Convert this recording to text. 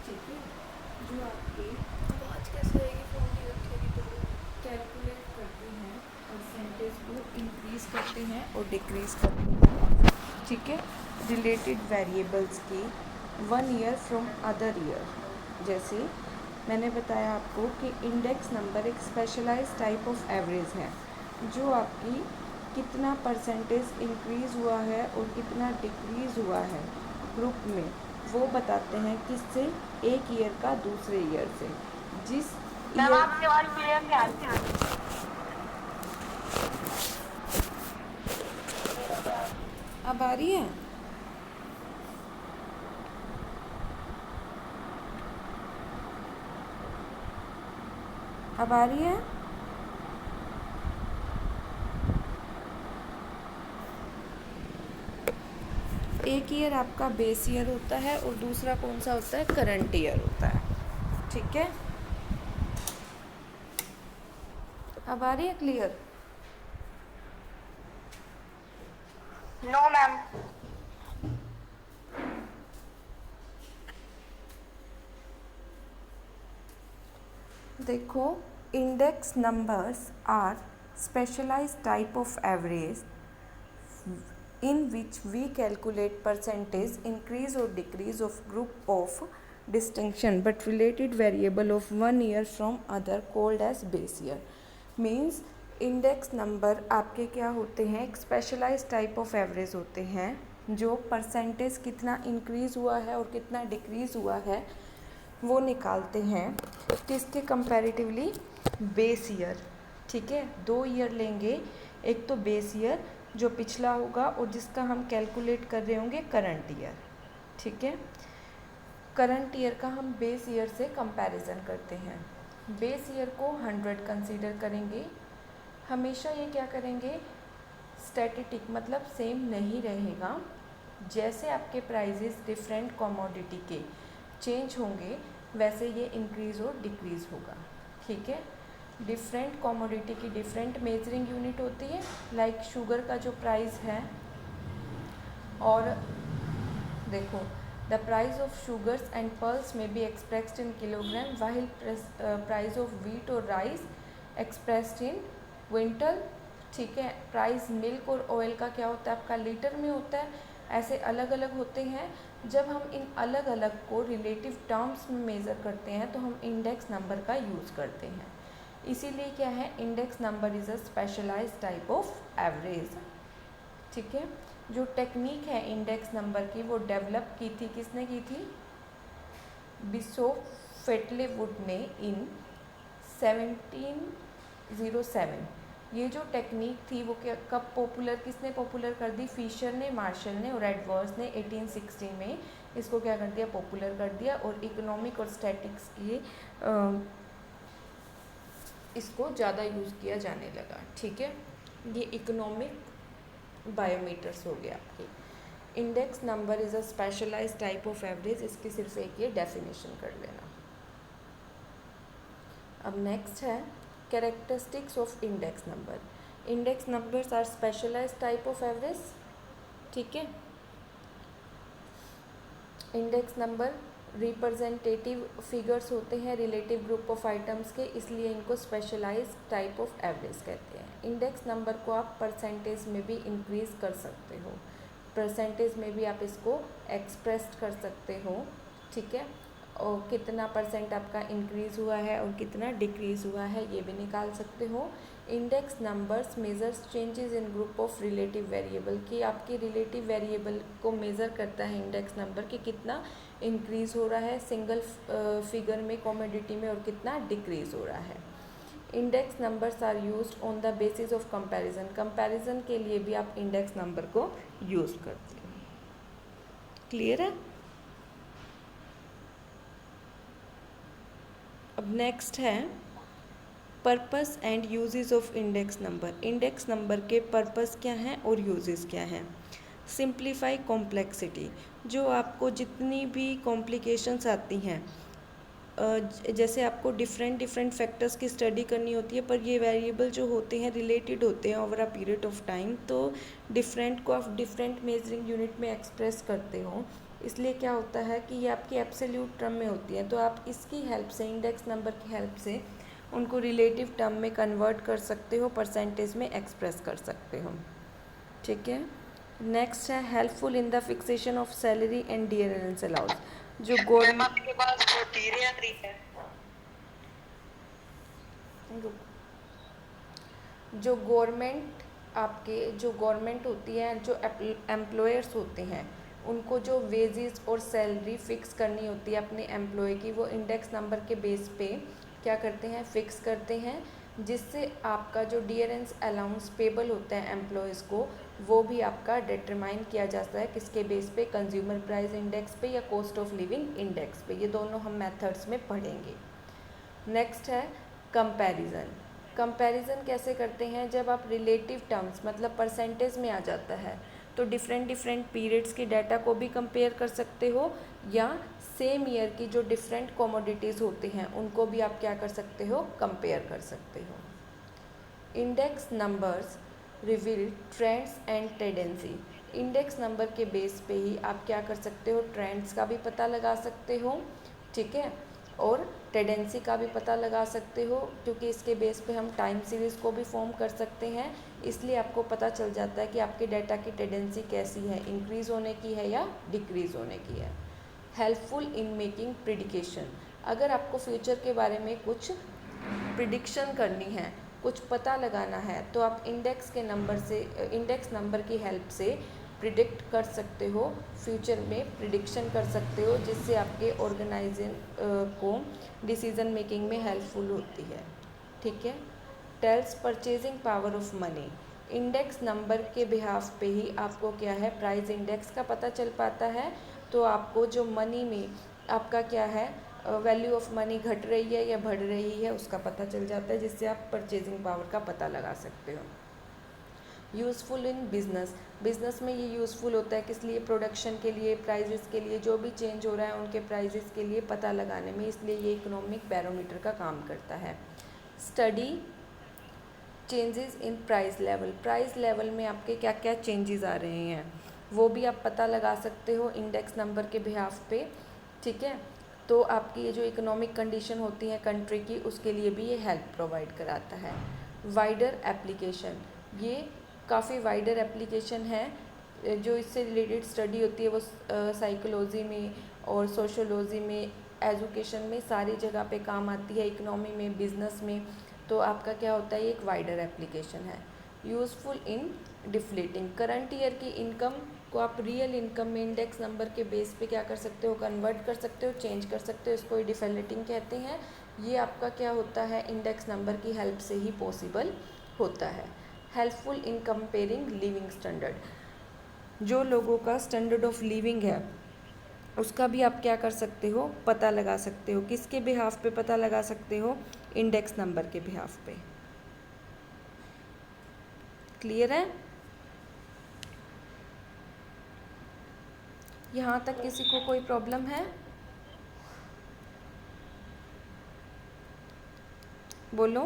ठीक है, जो आपके आवाज़ कैसे आएगी फ़ोन की रखेगी तो कैलकुलेट करते हैं, परसेंटेज को इंक्रीज़ करते हैं और डिक्रीज़ करते हैं। ठीक है, रिलेटेड वेरिएबल्स की 1 ईयर फ्रॉम अदर ईयर। जैसे मैंने बताया आपको कि इंडेक्स नंबर एक स्पेशलाइज्ड टाइप ऑफ एवरेज है, जो आपकी कितना परसेंटेज इंक्रीज़ हुआ है और कितना डिक्रीज़ हुआ है ग्रुप में, वो बताते हैं किससे, एक ईयर का दूसरे ईयर से। जिस मैम ईयर आपकी आवाज़ क्लियर नहीं आ रही। अब आ रही है? अब आ रही है? एक ईयर आपका बेस ईयर होता है और दूसरा कौन सा होता है, करंट ईयर होता है। ठीक है, अब आ रही है क्लियर? No ma'am. देखो, index numbers are specialised type of average in which we calculate percentage increase or decrease of group of distinction but related variable of 1 year from other called as base year। means index number आपके क्या होते हैं, एक specialised type of average होते हैं जो percentage कितना increase हुआ है और कितना डिक्रीज़ हुआ है वो निकालते हैं किसके कंपैरेटिवली, बेस ईयर। ठीक है, 2 ईयर लेंगे, एक तो बेस ईयर जो पिछला होगा और जिसका हम कैलकुलेट कर रहे होंगे करंट ईयर। ठीक है, करंट ईयर का हम बेस ईयर से कंपैरिजन करते हैं। बेस ईयर को 100 कंसीडर करेंगे। हमेशा ये क्या करेंगे, स्टैटिस्टिक मतलब सेम नहीं रहेगा। जैसे आपके प्राइजेस डिफरेंट कमोडिटी के चेंज होंगे वैसे ये इंक्रीज़ और डिक्रीज़ होगा। ठीक है, डिफरेंट कमोडिटी की डिफरेंट मेजरिंग यूनिट होती है। लाइक शुगर का जो प्राइस है, और देखो, the price of sugars and pulse में be expressed in kilogram while price of wheat और राइस एक्सप्रेस्ड इन क्विंटल। ठीक है, प्राइस मिल्क और ऑयल का क्या होता है आपका, लीटर में होता है। ऐसे अलग अलग होते हैं। जब हम इन अलग अलग को रिलेटिव टर्म्स में मेज़र करते हैं तो हम इंडेक्स नंबर का यूज़ करते हैं। इसीलिए क्या है, index number is a specialised type of average. ठीक है, जो टेक्निक है इंडेक्स नंबर की वो डेवलप की थी, किसने की थी, बिशॉप फेटलेवुड ने इन 1707। ये जो टेक्निक थी वो क्या, कब पॉपुलर, किसने पॉपुलर कर दी, फिशर ने, मार्शल ने और एडवर्स ने 1860 में इसको क्या कर दिया, पॉपुलर कर दिया। और इकोनॉमिक और स्टैटिक्स की इसको ज़्यादा यूज़ किया जाने लगा। ठीक है, ये इकोनॉमिक बायोमीटर्स हो गया आपके। Index number is a specialised type of average, इसकी सिर्फ एक ये डेफिनेशन कर लेना। अब नेक्स्ट है characteristics of index number. Index numbers are specialised type of average. ठीक है, इंडेक्स नंबर रिप्रेजेंटेटिव फिगर्स होते हैं रिलेटिव ग्रुप ऑफ आइटम्स के, इसलिए इनको स्पेशलाइज्ड टाइप ऑफ एवरेज कहते हैं। इंडेक्स नंबर को आप परसेंटेज में भी इंक्रीज़ कर सकते हो, परसेंटेज में भी आप इसको एक्सप्रेस कर सकते हो। ठीक है, और कितना परसेंट आपका इंक्रीज़ हुआ है और कितना डिक्रीज़ हुआ है ये भी निकाल सकते हो। Index numbers measures changes in group of relative variable, कि आपकी रिलेटिव वेरिएबल को मेज़र करता है इंडेक्स नंबर कि कितना इंक्रीज़ हो रहा है सिंगल फिगर में, कमोडिटी में, और कितना डिक्रीज़ हो रहा है। Index numbers are used on the basis of comparison, comparison के लिए भी आप इंडेक्स नंबर को यूज़ करते हो। क्लियर है? अब नेक्स्ट है purpose and uses of index number. Index number के पर्पस क्या हैं और यूजेस क्या हैं। सिंप्लीफाई कॉम्प्लेक्सिटी, जो आपको जितनी भी कॉम्प्लिकेशंस आती हैं जैसे आपको डिफरेंट डिफरेंट फैक्टर्स की स्टडी करनी होती है, पर ये वेरिएबल जो होते हैं रिलेटेड होते हैं over a period of time, तो डिफरेंट को आप डिफरेंट मेजरिंग यूनिट में एक्सप्रेस करते हो, इसलिए क्या होता है कि ये आपकी एब्सोल्यूट टर्म में होती है, तो आप इसकी हेल्प से, इंडेक्स नंबर की हेल्प से उनको रिलेटिव टर्म में कन्वर्ट कर सकते हो, परसेंटेज में एक्सप्रेस कर सकते हो। ठीक है, नेक्स्ट है helpful in the fixation of salary and dearness allowance. जो मैम आपके पास वो धीरे आ रही है। जो गवर्नमेंट आपके जो गवर्नमेंट होती है, जो एम्प्लॉयर्स होते हैं, उनको जो वेजेस और सैलरी फिक्स करनी होती है अपने एम्प्लॉय की, वो इंडेक्स नंबर के बेस पे क्या करते हैं, फिक्स करते हैं, जिससे आपका जो डियरेंस अलाउंस पेबल होता है एम्प्लॉयज़ को, वो भी आपका डिटरमाइन किया जाता है किसके बेस पे, कंज्यूमर प्राइस इंडेक्स पे या कॉस्ट ऑफ लिविंग इंडेक्स पे। ये दोनों हम मेथड्स में पढ़ेंगे। नेक्स्ट है कंपैरिजन। कंपैरिजन कैसे करते हैं, जब आप रिलेटिव टर्म्स मतलब परसेंटेज में आ जाता है, तो डिफरेंट डिफरेंट पीरियड्स की डाटा को भी कंपेयर कर सकते हो, या सेम ईयर की जो डिफरेंट कमोडिटीज़ होती हैं उनको भी आप क्या कर सकते हो, कंपेयर कर सकते हो। Index numbers reveal trends and tendency. Index number के बेस पे ही आप क्या कर सकते हो, ट्रेंड्स का भी पता लगा सकते हो, ठीक है, और टेंडेंसी का भी पता लगा सकते हो, क्योंकि इसके बेस पे हम टाइम सीरीज़ को भी फॉर्म कर सकते हैं, इसलिए आपको पता चल जाता है कि आपके डाटा की टेंडेंसी कैसी है, इंक्रीज़ होने की है या डिक्रीज़ होने की है। Helpful in making prediction. अगर आपको फ्यूचर के बारे में कुछ प्रिडिक्शन करनी है, कुछ पता लगाना है, तो आप इंडेक्स नंबर की हेल्प से प्रिडिक्ट कर सकते हो, फ्यूचर में प्रिडिक्शन कर सकते हो, जिससे आपके ऑर्गेनाइजेशन को डिसीजन मेकिंग में हेल्पफुल होती है। ठीक है, tells purchasing power of money. Index number के बिहाफ पे ही आपको क्या है, प्राइस इंडेक्स का पता चल पाता है, तो आपको जो मनी में आपका क्या है, वैल्यू ऑफ मनी घट रही है या बढ़ रही है उसका पता चल जाता है, जिससे आप परचेजिंग पावर का पता लगा सकते हो। यूज़फुल इन बिज़नेस। बिज़नेस में ये यूज़फुल होता है किस लिए, प्रोडक्शन के लिए, प्राइजेस के लिए, जो भी चेंज हो रहा है उनके प्राइजेस के लिए पता लगाने में, इसलिए ये इकोनॉमिक बैरोमीटर का काम करता है। Study changes in price level. Price level में आपके क्या क्या चेंजेस आ रहे हैं वो भी आप पता लगा सकते हो इंडेक्स नंबर के बिहाफ पे। ठीक है, तो आपकी ये जो इकोनॉमिक कंडीशन होती है कंट्री की, उसके लिए भी ये हेल्प प्रोवाइड कराता है। Wider application. ये काफ़ी वाइडर एप्लीकेशन है, जो इससे रिलेटेड स्टडी होती है वो साइकोलॉजी में और सोशोलॉजी में, एजुकेशन में, सारी जगह पे काम आती है, इकोनॉमी में, बिजनेस में, तो आपका क्या होता है, ये एक वाइडर एप्लीकेशन है। यूज़फुल इन डिफ्लेटिंग। करंट ईयर की इनकम को आप रियल इनकम में इंडेक्स नंबर के बेस पे क्या कर सकते हो, कन्वर्ट कर सकते हो, चेंज कर सकते हो, इसको डिफ्लेटिंग कहते हैं। ये आपका क्या होता है, इंडेक्स नंबर की हेल्प से ही पॉसिबल होता है। Helpful in comparing living standard. जो लोगों का स्टैंडर्ड ऑफ लिविंग है उसका भी आप क्या कर सकते हो, पता लगा सकते हो। किसके बिहाफ पे पता लगा सकते हो, इंडेक्स नंबर के बिहाफ पे। क्लियर है? यहाँ तक किसी को कोई प्रॉब्लम है? बोलो।